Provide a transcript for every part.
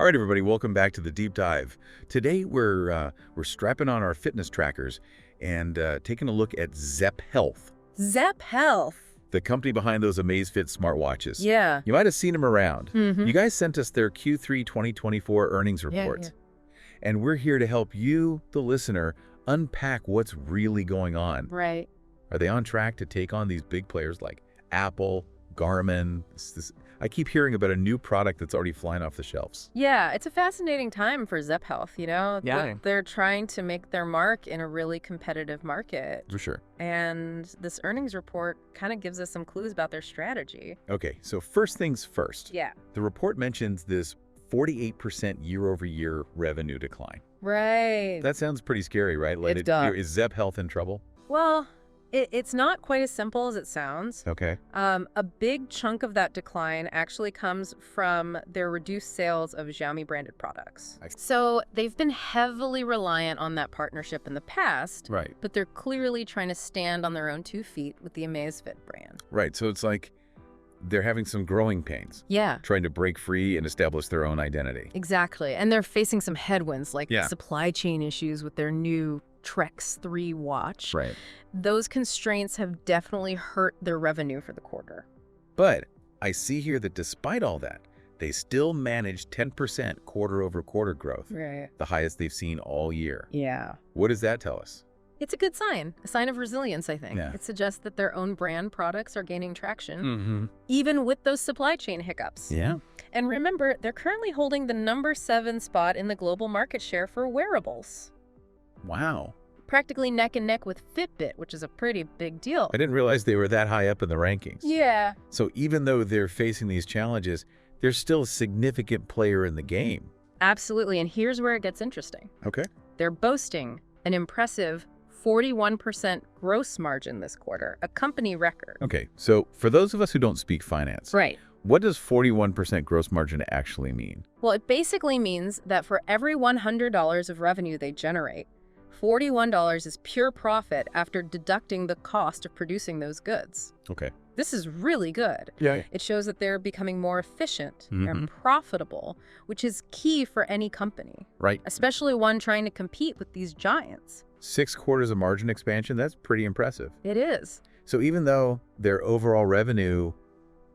All right, everybody, welcome back to the deep dive. Today we're strapping on our fitness trackers and taking a look at ZEPP Health. ZEPP Health. The company behind those Amazfit smartwatches. Yeah. You might have seen them around. Mm-hmm. You guys sent us their Q3 2024 earnings reports. And we're here to help you, the listener, unpack what's really going on. Right. Are they on track to take on these big players like Apple, Garmin? I keep hearing about a new product that's already flying off the shelves. Yeah, it's a fascinating time for ZEPP Health, you know? Yeah. They're trying to make their mark in a really competitive market. For sure. And this earnings report kind of gives us some clues about their strategy. Okay, so first things first. Yeah. The report mentions this 48% year-over-year revenue decline. Right. That sounds pretty scary, right? It does. Is ZEPP Health in trouble? Well, it's not quite as simple as it sounds. Okay. A big chunk of that decline actually comes from their reduced sales of Xiaomi branded products. So they've been heavily reliant on that partnership in the past, Right. but they're clearly trying to stand on their own 2 feet with the Amazfit brand. Right, so it's like they're having some growing pains. Yeah. Trying to break free and establish their own identity. Exactly. And they're facing some headwinds like Yeah. supply chain issues with their new Trex 3 watch. Right. Those constraints have definitely hurt their revenue for the quarter. But I see here that despite all that, they still managed 10% quarter-over-quarter growth, Right. the highest they've seen all year. Yeah. What does that tell us? It's a good sign, a sign of resilience, I think. Yeah. It suggests that their own brand products are gaining traction, Mm-hmm. even with those supply chain hiccups. Yeah. And remember, they're currently holding the number 7 spot in the global market share for wearables. Wow. Practically neck and neck with Fitbit, which is a pretty big deal. I didn't realize they were that high up in the rankings. Yeah. So even though they're facing these challenges, they're still a significant player in the game. Absolutely. And here's where it gets interesting. Okay. They're boasting an impressive 41% gross margin this quarter, a company record. Okay, so for those of us who don't speak finance, Right. what does 41% gross margin actually mean? Well, it basically means that for every $100 of revenue they generate, $41 is pure profit after deducting the cost of producing those goods. Okay. This is really good. Yeah. It shows that they're becoming more efficient Mhm. and profitable, which is key for any company, Right. especially one trying to compete with these giants. 6 quarters of margin expansion, that's pretty impressive. It is. So even though their overall revenue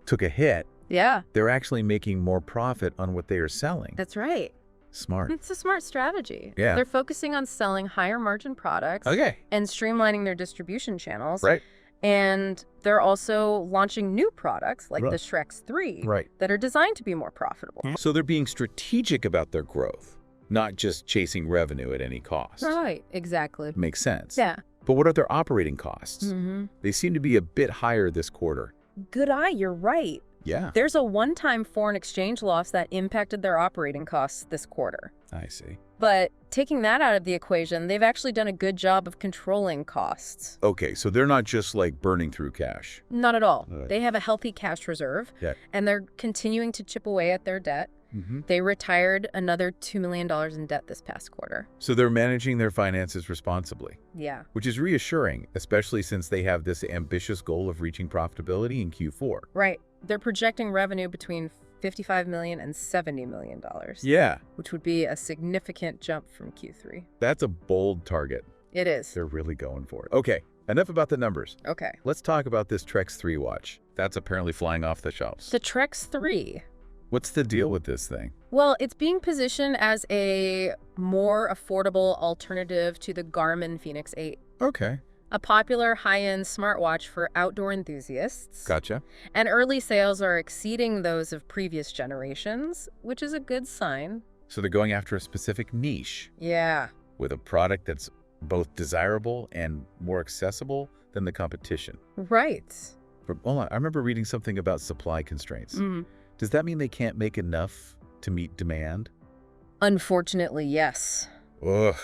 took a hit, Yeah, they're actually making more profit on what they are selling. that's right. Smart. It's a smart strategy. Yeah. They're focusing on selling higher margin products Okay. and streamlining their distribution channels. Right. And they're also launching new products like Right. the Trex 3 Right. that are designed to be more profitable. So they're being strategic about their growth, not just chasing revenue at any cost. Right, exactly. Makes sense. Yeah. But what are their operating costs? Mm-hmm. They seem to be a bit higher this quarter. Good eye, you're right. Yeah. There's a one-time foreign exchange loss that impacted their operating costs this quarter. I see. But taking that out of the equation, they've actually done a good job of controlling costs. Okay, so they're not just like burning through cash. Not at all. Right. They have a healthy cash reserve, Yeah. and they're continuing to chip away at their debt. Mm-hmm. They retired another $2 million in debt this past quarter. So they're managing their finances responsibly, Yeah. which is reassuring, especially since they have this ambitious goal of reaching profitability in Q4. Right. They're projecting revenue between $55 million and $70 million, Yeah, which would be a significant jump from Q3. that's a bold target. It is. They're really going for it. Okay, enough about the numbers. Okay. Let's talk about this Trex 3 watch. That's apparently flying off the shelves. The Trex 3. What's the deal with this thing? Well, it's being positioned as a more affordable alternative to the Garmin Fenix 8, Okay, a popular high-end smartwatch for outdoor enthusiasts. gotcha. And early sales are exceeding those of previous generations, which is a good sign. So they're going after a specific niche Yeah. with a product that's both desirable and more accessible than the competition. Right. But hold on, I remember reading something about supply constraints. Mm. Does that mean they can't make enough to meet demand? Unfortunately, yes. Ugh.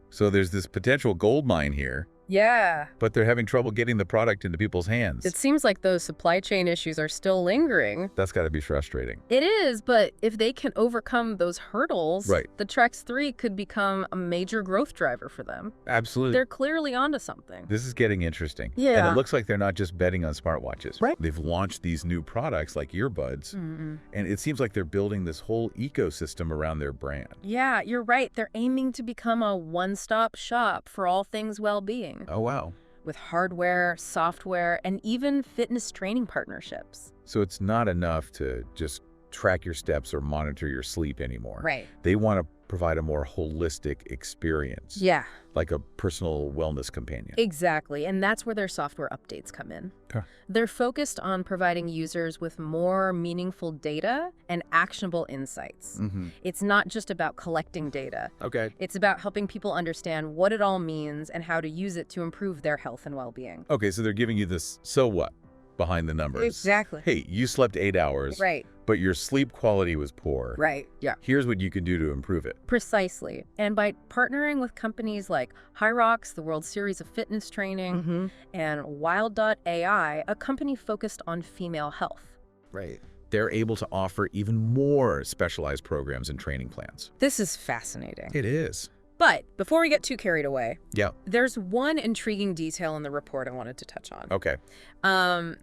So there's this potential gold mine here. Yeah. but they're having trouble getting the product into people's hands. It seems like those supply chain issues are still lingering. That's got to be frustrating. It is, but if they can overcome those hurdles, Right. the Trex 3 could become a major growth driver for them. Absolutely. They're clearly onto something. This is getting interesting. Yeah. And it looks like they're not just betting on smartwatches. Right. They've launched these new products like earbuds, and it seems like they're building this whole ecosystem around their brand. Yeah, you're right. They're aiming to become a one-stop shop for all things well-being, Oh, wow. with hardware, software, and even fitness training partnerships. So it's not enough to just track your steps or monitor your sleep anymore. Right. They want to provide a more holistic experience. Yeah, Like a personal wellness companion. exactly. And that's where their software updates come in. Okay. They're focused on providing users with more meaningful data and actionable insights. It's not just about collecting data. Okay. It's about helping people understand what it all means and how to use it to improve their health and well-being. Okay, so they're giving you this so what behind the numbers. Exactly. Hey, you slept 8 hours, Right. but your sleep quality was poor. Right. Yeah. Here's what you can do to improve it. Precisely. And by partnering with companies like Hyrox, the World Series of Fitness Training, and Wild.ai, a company focused on female health. Right. They're able to offer even more specialized programs and training plans. This is fascinating. It is. But before we get too carried away, Yeah. there's one intriguing detail in the report I wanted to touch on. Okay.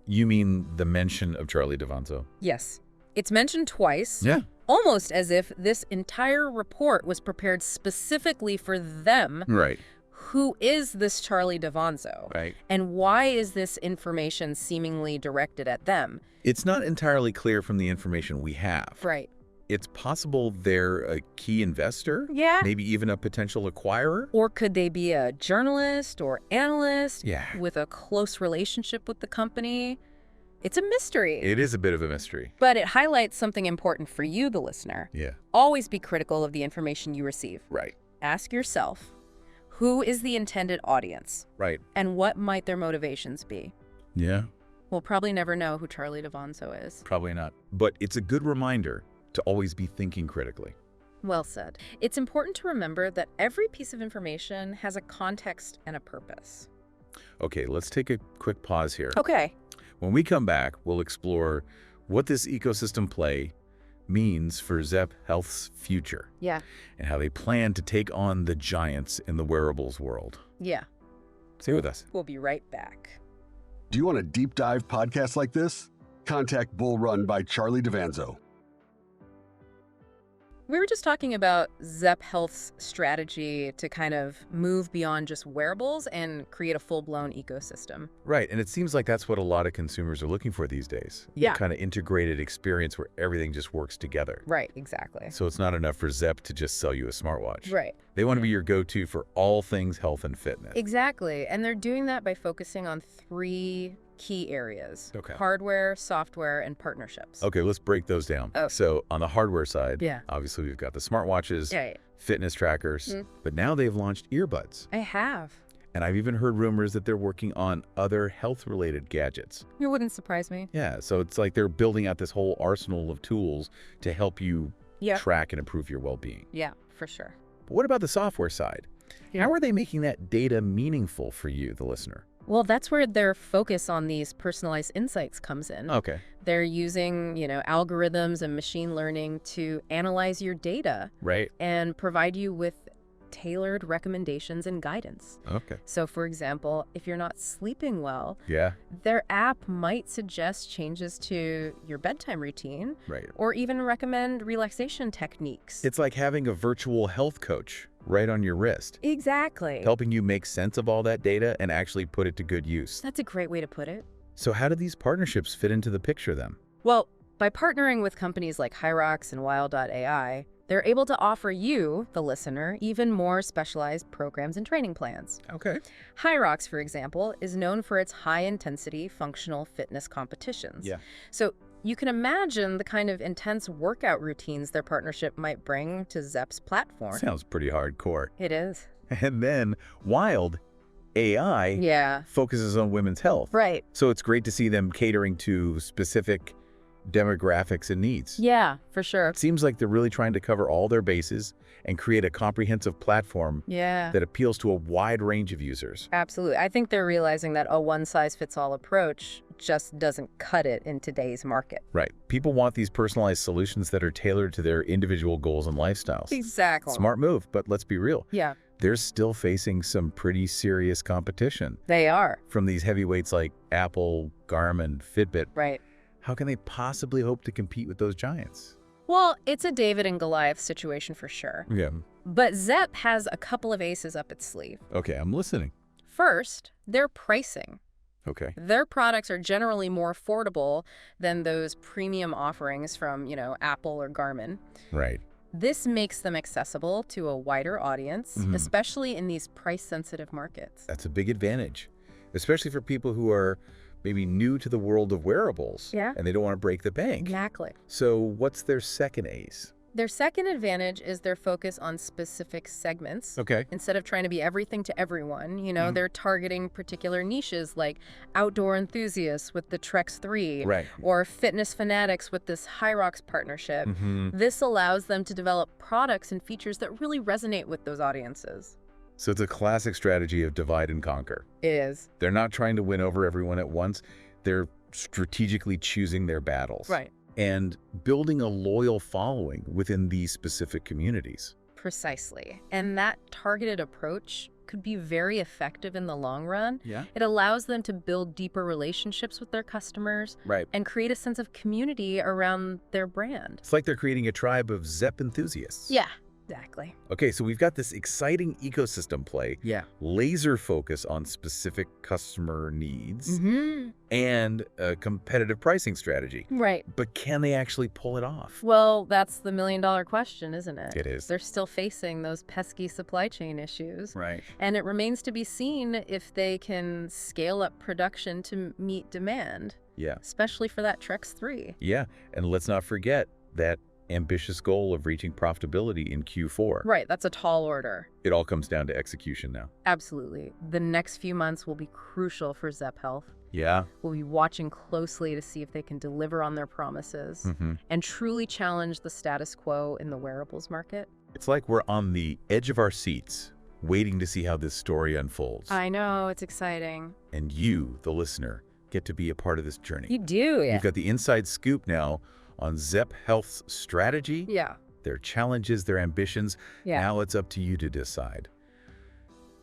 You mean the mention of Charlie D'Avanzo? Yes. It's mentioned twice. Yeah. Almost as if this entire report was prepared specifically for them. Right. Who is this Charlie D'Avanzo? Right. And why is this information seemingly directed at them? It's not entirely clear from the information we have. Right. It's possible they're a key investor, Yeah. maybe even a potential acquirer. Or could they be a journalist or analyst Yeah. with a close relationship with the company? It's a mystery. It is a bit of a mystery. But it highlights something important for you, the listener. Yeah. Always be critical of the information you receive. Right. Ask yourself, who is the intended audience? Right. And what might their motivations be? Yeah. We'll probably never know who Charlie D'Avanzo is. Probably not. But it's a good reminder to always be thinking critically. Well said. It's important to remember that every piece of information has a context and a purpose. Okay, let's take a quick pause here. Okay. When we come back, we'll explore what this ecosystem play means for ZEPP Health's future Yeah. and how they plan to take on the giants in the wearables world. Yeah. Stay with us. We'll be right back. Do you want a deep dive podcast like this? Contact Bull Run by Charlie D'Avanzo. We were just talking about ZEPP Health's strategy to kind of move beyond just wearables and create a full-blown ecosystem. Right, and it seems like that's what a lot of consumers are looking for these days. Yeah. Kind of integrated experience where everything just works together. Right, exactly. So it's not enough for ZEPP to just sell you a smartwatch. Right. They want to be your go-to for all things health and fitness. Exactly. And they're doing that by focusing on 3 key areas. Okay. Hardware, software, and partnerships. Okay, let's break those down. Oh. So on the hardware side, Yeah. obviously we've got the smartwatches, Yeah. fitness trackers, but now they've launched earbuds. I have. And I've even heard rumors that they're working on other health-related gadgets. It wouldn't surprise me. Yeah, so it's like they're building out this whole arsenal of tools to help you Yeah. track and improve your well-being. Yeah, for sure. But what about the software side? Yeah. How are they making that data meaningful for you, the listener? Well, that's where their focus on these personalized insights comes in. Okay. They're using, algorithms and machine learning to analyze your data Right. and provide you with tailored recommendations and guidance. Okay. So, for example, if you're not sleeping well, Yeah. their app might suggest changes to your bedtime routine Right. or even recommend relaxation techniques. It's like having a virtual health coach right on your wrist, Exactly. helping you make sense of all that data and actually put it to good use. That's a great way to put it. So how do these partnerships fit into the picture then? Well, by partnering with companies like Hyrox and Wild.ai, they're able to offer you, the listener, even more specialized programs and training plans. Okay. Hyrox, for example, is known for its high-intensity functional fitness competitions. Yeah. So you can imagine the kind of intense workout routines their partnership might bring to ZEPP's platform. Sounds pretty hardcore. It is. And then Wild AI Yeah. focuses on women's health. Right. So it's great to see them catering to specific demographics and needs. Yeah, for sure. It seems like they're really trying to cover all their bases and create a comprehensive platform that appeals to a wide range of users. Absolutely. I think they're realizing that a one-size-fits-all approach just doesn't cut it in today's market. Right. People want these personalized solutions that are tailored to their individual goals and lifestyles. Exactly. Smart move, but let's be real. Yeah. They're still facing some pretty serious competition. They are. From these heavyweights like Apple, Garmin, Fitbit. Right. How can they possibly hope to compete with those giants? Well, it's a David and Goliath situation for sure. Yeah. But ZEPP has a couple of aces up its sleeve. Okay, I'm listening. First, their pricing. Okay. Their products are generally more affordable than those premium offerings from, Apple or Garmin. Right. This makes them accessible to a wider audience, especially in these price-sensitive markets. That's a big advantage, especially for people who are maybe new to the world of wearables. Yeah. And they don't want to break the bank. Exactly. So what's their second ace? Their second advantage is their focus on specific segments. Okay. Instead of trying to be everything to everyone, they're targeting particular niches like outdoor enthusiasts with the Trex 3, Right. or fitness fanatics with this Hyrox partnership. This allows them to develop products and features that really resonate with those audiences. So it's a classic strategy of divide and conquer. It is. They're not trying to win over everyone at once. They're strategically choosing their battles. Right. And building a loyal following within these specific communities. Precisely. And that targeted approach could be very effective in the long run. Yeah. It allows them to build deeper relationships with their customers. Right. And create a sense of community around their brand. It's like they're creating a tribe of ZEPP enthusiasts. Yeah, exactly. Okay, so we've got this exciting ecosystem play. Yeah. Laser focus on specific customer needs and a competitive pricing strategy. Right. But can they actually pull it off? Well, that's the million-dollar question, isn't it? It is. They're still facing those pesky supply chain issues. Right. And it remains to be seen if they can scale up production to meet demand. Yeah. Especially for that Trex 3. Yeah, and let's not forget that ambitious goal of reaching profitability in Q4. Right, that's a tall order. It all comes down to execution now. Absolutely. The next few months will be crucial for ZEPP Health. Yeah. We'll be watching closely to see if they can deliver on their promises and truly challenge the status quo in the wearables market. It's like we're on the edge of our seats, waiting to see how this story unfolds. I know, it's exciting. And you, the listener, get to be a part of this journey. You do, yeah. You've got the inside scoop now on ZEPP Health's strategy, their challenges, their ambitions. Now it's up to you to decide.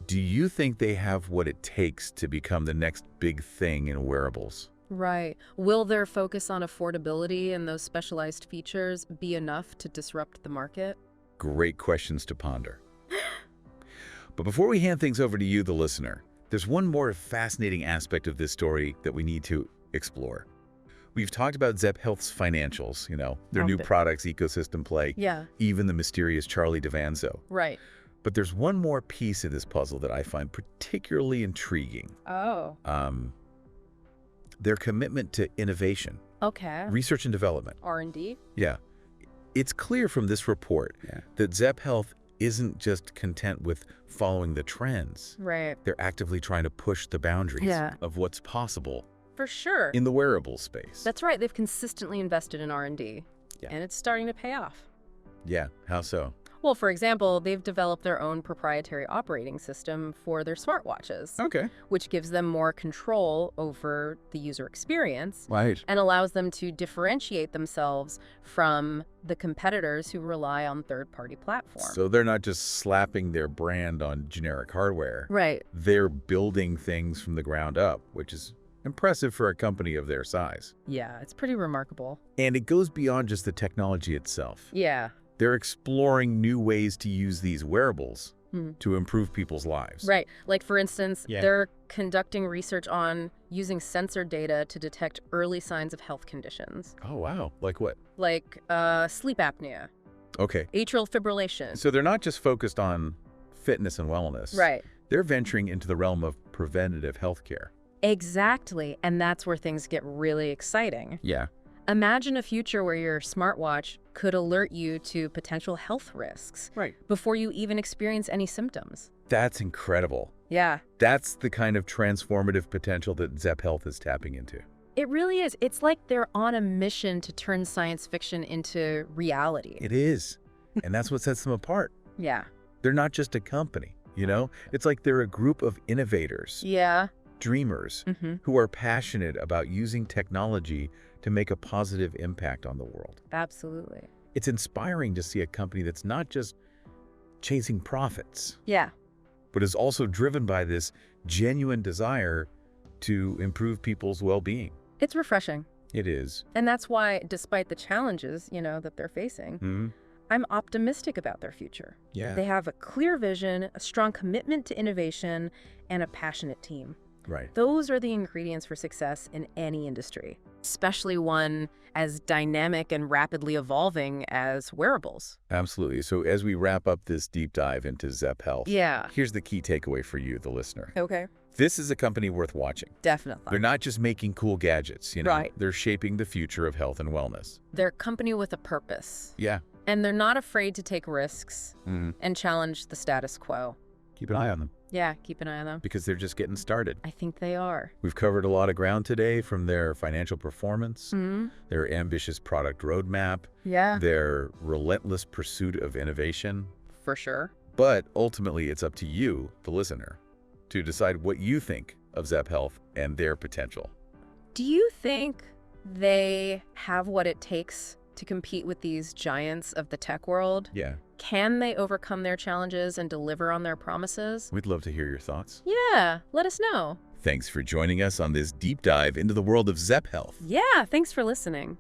Do you think they have what it takes to become the next big thing in wearables? Right. Will their focus on affordability and those specialized features be enough to disrupt the market? Great questions to ponder. But before we hand things over to you, the listener, there's one more fascinating aspect of this story that we need to explore. We've talked about ZEPP Health's financials, their new products, ecosystem play, even the mysterious Charlie DeVanzo. Right. But there's one more piece of this puzzle that I find particularly intriguing. Oh. Their commitment to innovation. Okay. Research and development. R&D? Yeah. It's clear from this report that ZEPP Health isn't just content with following the trends. Right. They're actively trying to push the boundaries of what's possible. For sure. In the wearable space. That's right. They've consistently invested in R&D. And it's starting to pay off. Yeah. How so? Well, for example, they've developed their own proprietary operating system for their smartwatches. Okay. Which gives them more control over the user experience. Right. And allows them to differentiate themselves from the competitors who rely on third-party platforms. So they're not just slapping their brand on generic hardware. Right. They're building things from the ground up, which is impressive for a company of their size. Yeah, it's pretty remarkable. And it goes beyond just the technology itself. Yeah. They're exploring new ways to use these wearables to improve people's lives. Right. Like, for instance, they're conducting research on using sensor data to detect early signs of health conditions. Oh, wow. Like what? Like sleep apnea. Okay. Atrial fibrillation. So they're not just focused on fitness and wellness. Right. They're venturing into the realm of preventative healthcare. Exactly. And that's where things get really exciting. Yeah. Imagine a future where your smartwatch could alert you to potential health risks before you even experience any symptoms. That's incredible. Yeah. That's the kind of transformative potential that ZEPP Health is tapping into. It really is. It's like they're on a mission to turn science fiction into reality. It is. And that's what sets them apart. Yeah. They're not just a company, you know? It's like they're a group of innovators, Yeah. dreamers, who are passionate about using technology to make a positive impact on the world. Absolutely. It's inspiring to see a company that's not just chasing profits, Yeah. but is also driven by this genuine desire to improve people's well-being. It's refreshing. It is. And that's why, despite the challenges, that they're facing, I'm optimistic about their future. Yeah. They have a clear vision, a strong commitment to innovation, and a passionate team. Right. Those are the ingredients for success in any industry, especially one as dynamic and rapidly evolving as wearables. Absolutely. So as we wrap up this deep dive into ZEPP Health, Yeah. here's the key takeaway for you, the listener. Okay. This is a company worth watching. Definitely. They're not just making cool gadgets, Right. They're shaping the future of health and wellness. They're a company with a purpose, Yeah. and they're not afraid to take risks Mhm. and challenge the status quo. Keep an eye on them Yeah, keep an eye on them. because they're just getting started. I think they are. We've covered a lot of ground today, from their financial performance, Mm-hmm. their ambitious product roadmap, Yeah. their relentless pursuit of innovation. For sure. But ultimately, it's up to you, the listener, to decide what you think of ZEPP Health and their potential. Do you think they have what it takes to compete with these giants of the tech world? Yeah, Can they overcome their challenges and deliver on their promises? we'd love to hear your thoughts. Yeah, let us know. Thanks for joining us on this deep dive into the world of ZEPP Health. Yeah, thanks for listening.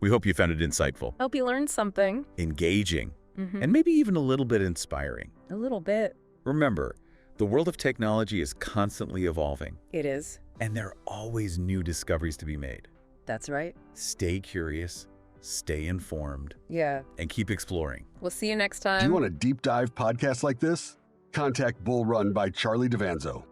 We hope you found it insightful, Hope you learned something. engaging, and maybe even a little bit inspiring. A little bit. Remember, the world of technology is constantly evolving, It is. and there are always new discoveries to be made. That's right. Stay curious, stay informed, Yeah. and keep exploring. We'll see you next time. Do you want a deep dive podcast like this? Contact Bull Run by Charlie Devanzo.